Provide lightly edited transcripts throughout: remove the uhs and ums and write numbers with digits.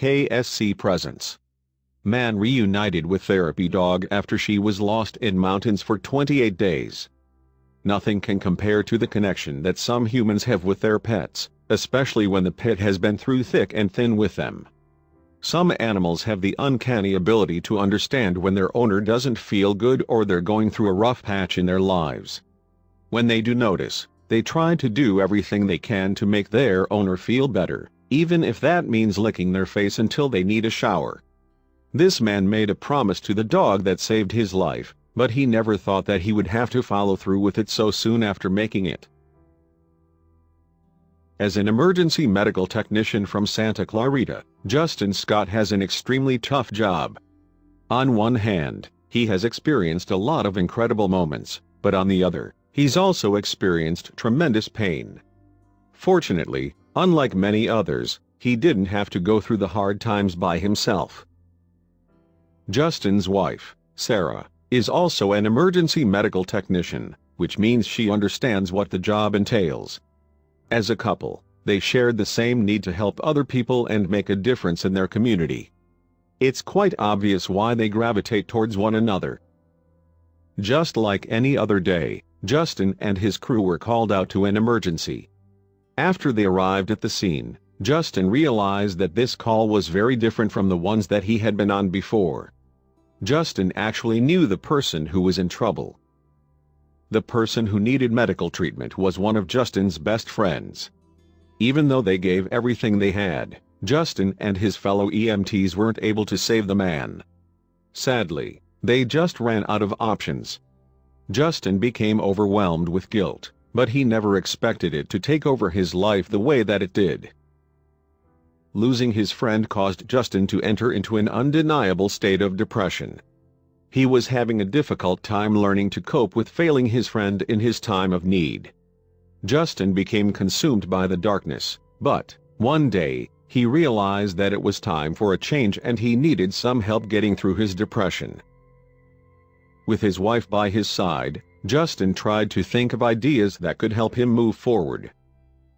KSC presence. Man reunited with therapy dog after she was lost in mountains for 28 days. Nothing can compare to the connection that some humans have with their pets, especially when the pet has been through thick and thin with them. Some animals have the uncanny ability to understand when their owner doesn't feel good or they're going through a rough patch in their lives. When they do notice, they try to do everything they can to make their owner feel better, even if that means licking their face until they need a shower. This man made a promise to the dog that saved his life, but he never thought that he would have to follow through with it so soon after making it. As an emergency medical technician from Santa Clarita, Justin Scott has an extremely tough job. On one hand, he has experienced a lot of incredible moments, but on the other, he's also experienced tremendous pain. Fortunately, unlike many others, he didn't have to go through the hard times by himself. Justin's wife, Sarah, is also an emergency medical technician, which means she understands what the job entails. As a couple, they shared the same need to help other people and make a difference in their community. It's quite obvious why they gravitate towards one another. Just like any other day, Justin and his crew were called out to an emergency. After they arrived at the scene, Justin realized that this call was very different from the ones that he had been on before. Justin actually knew the person who was in trouble. The person who needed medical treatment was one of Justin's best friends. Even though they gave everything they had, Justin and his fellow EMTs weren't able to save the man. Sadly, they just ran out of options. Justin became overwhelmed with guilt, but he never expected it to take over his life the way that it did. Losing his friend caused Justin to enter into an undeniable state of depression. He was having a difficult time learning to cope with failing his friend in his time of need. Justin became consumed by the darkness, but, one day, he realized that it was time for a change and he needed some help getting through his depression. With his wife by his side, Justin tried to think of ideas that could help him move forward.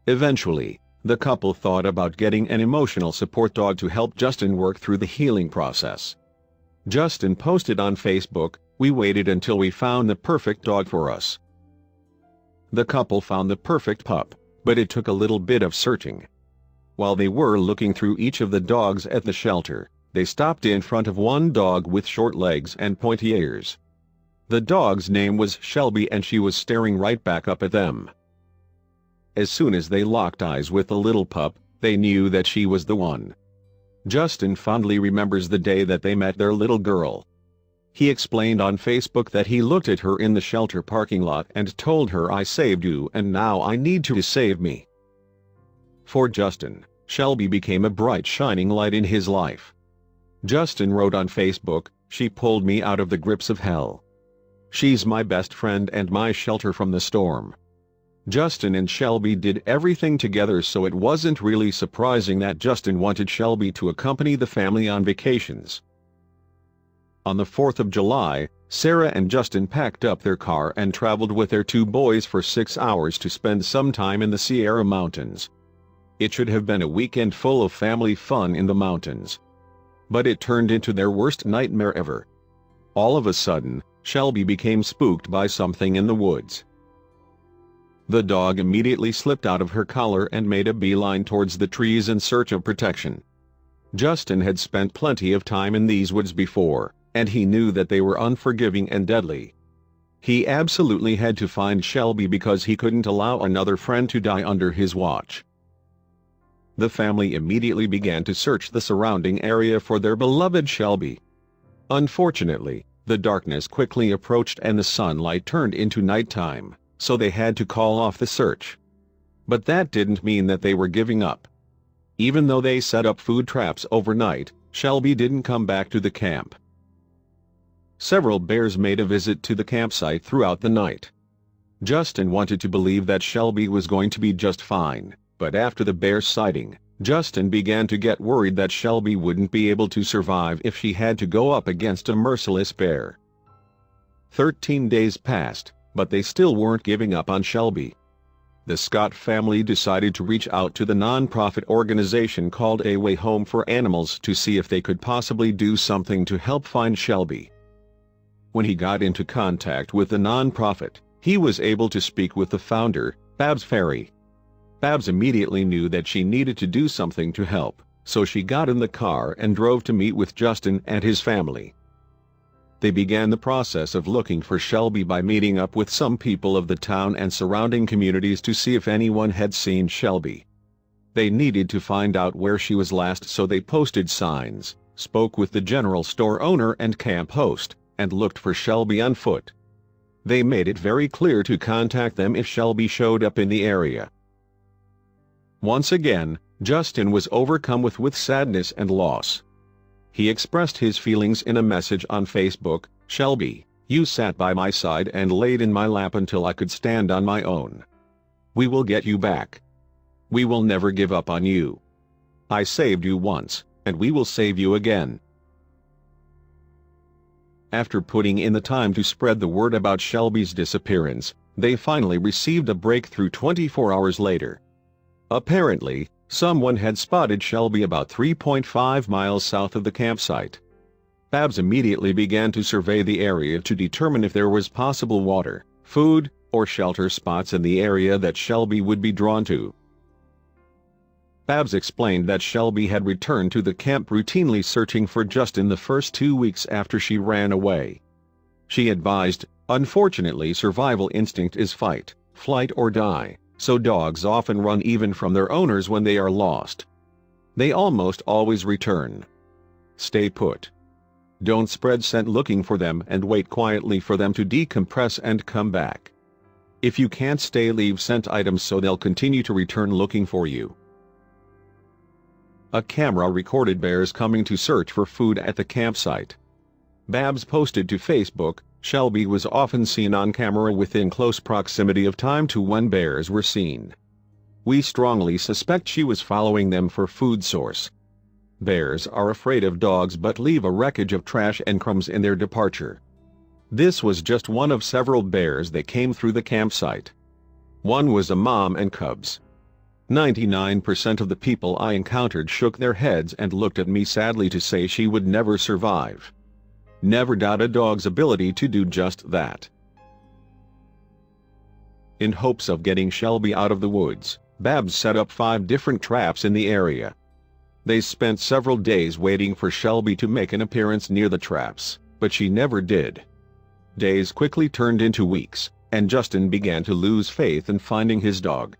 Eventually, the couple thought about getting an emotional support dog to help Justin work through the healing process. Justin posted on Facebook, "We waited until we found the perfect dog for us." The couple found the perfect pup, but it took a little bit of searching. While they were looking through each of the dogs at the shelter, they stopped in front of one dog with short legs and pointy ears. The dog's name was Shelby and she was staring right back up at them. As soon as they locked eyes with the little pup, they knew that she was the one. Justin fondly remembers the day that they met their little girl. He explained on Facebook that he looked at her in the shelter parking lot and told her, "I saved you and now I need you to save me." For Justin, Shelby became a bright shining light in his life. Justin wrote on Facebook, "She pulled me out of the grips of hell. She's my best friend and my shelter from the storm." Justin and Shelby did everything together, so it wasn't really surprising that Justin wanted Shelby to accompany the family on vacations. On the 4th of July, Sarah and Justin packed up their car and traveled with their two boys for 6 hours to spend some time in the Sierra Mountains. It should have been a weekend full of family fun in the mountains. But it turned into their worst nightmare ever. All of a sudden, Shelby became spooked by something in the woods. The dog immediately slipped out of her collar and made a beeline towards the trees in search of protection. Justin had spent plenty of time in these woods before, and he knew that they were unforgiving and deadly. He absolutely had to find Shelby because he couldn't allow another friend to die under his watch. The family immediately began to search the surrounding area for their beloved Shelby. Unfortunately, the darkness quickly approached and the sunlight turned into nighttime, so they had to call off the search. But that didn't mean that they were giving up. Even though they set up food traps overnight, Shelby didn't come back to the camp. Several bears made a visit to the campsite throughout the night. Justin wanted to believe that Shelby was going to be just fine, but after the bear sighting, Justin began to get worried that Shelby wouldn't be able to survive if she had to go up against a merciless bear. 13 days passed, but they still weren't giving up on Shelby. The Scott family decided to reach out to the non-profit organization called A Way Home for Animals to see if they could possibly do something to help find Shelby. When he got into contact with the non-profit, he was able to speak with the founder, Babs Ferry. Babs immediately knew that she needed to do something to help, so she got in the car and drove to meet with Justin and his family. They began the process of looking for Shelby by meeting up with some people of the town and surrounding communities to see if anyone had seen Shelby. They needed to find out where she was last, so they posted signs, spoke with the general store owner and camp host, and looked for Shelby on foot. They made it very clear to contact them if Shelby showed up in the area. Once again, Justin was overcome with sadness and loss. He expressed his feelings in a message on Facebook: "Shelby, you sat by my side and laid in my lap until I could stand on my own. We will get you back. We will never give up on you. I saved you once, and we will save you again." After putting in the time to spread the word about Shelby's disappearance, they finally received a breakthrough 24 hours later. Apparently, someone had spotted Shelby about 3.5 miles south of the campsite. Babs immediately began to survey the area to determine if there was possible water, food, or shelter spots in the area that Shelby would be drawn to. Babs explained that Shelby had returned to the camp routinely searching for Justin the first 2 weeks after she ran away. She advised, "Unfortunately, survival instinct is fight, flight or die, so dogs often run even from their owners when they are lost. They almost always return. Stay put. Don't spread scent looking for them and wait quietly for them to decompress and come back. If you can't stay, leave scent items so they'll continue to return looking for you." A camera recorded bears coming to search for food at the campsite. Babs posted to Facebook, "Shelby was often seen on camera within close proximity of time to when bears were seen. We strongly suspect she was following them for food source. Bears are afraid of dogs but leave a wreckage of trash and crumbs in their departure. This was just one of several bears that came through the campsite. One was a mom and cubs. 99% of the people I encountered shook their heads and looked at me sadly to say she would never survive. Never doubt a dog's ability to do just that." In hopes of getting Shelby out of the woods, Babs set up 5 different traps in the area. They spent several days waiting for Shelby to make an appearance near the traps, but she never did. Days quickly turned into weeks, and Justin began to lose faith in finding his dog.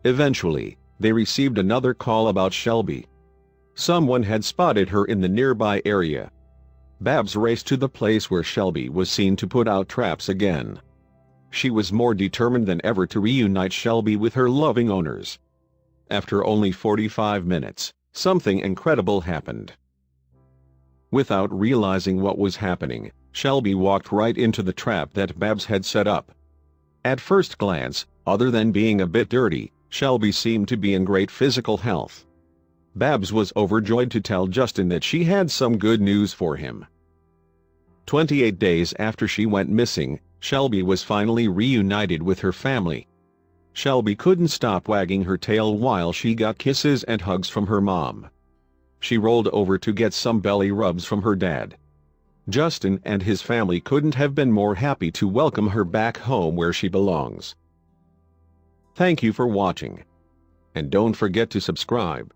Eventually, they received another call about Shelby. Someone had spotted her in the nearby area. Babs raced to the place where Shelby was seen to put out traps again. She was more determined than ever to reunite Shelby with her loving owners. After only 45 minutes, something incredible happened. Without realizing what was happening, Shelby walked right into the trap that Babs had set up. At first glance, other than being a bit dirty, Shelby seemed to be in great physical health. Babs was overjoyed to tell Justin that she had some good news for him. 28 days after she went missing, Shelby was finally reunited with her family. Shelby couldn't stop wagging her tail while she got kisses and hugs from her mom. She rolled over to get some belly rubs from her dad. Justin and his family couldn't have been more happy to welcome her back home where she belongs. Thank you for watching. And don't forget to subscribe.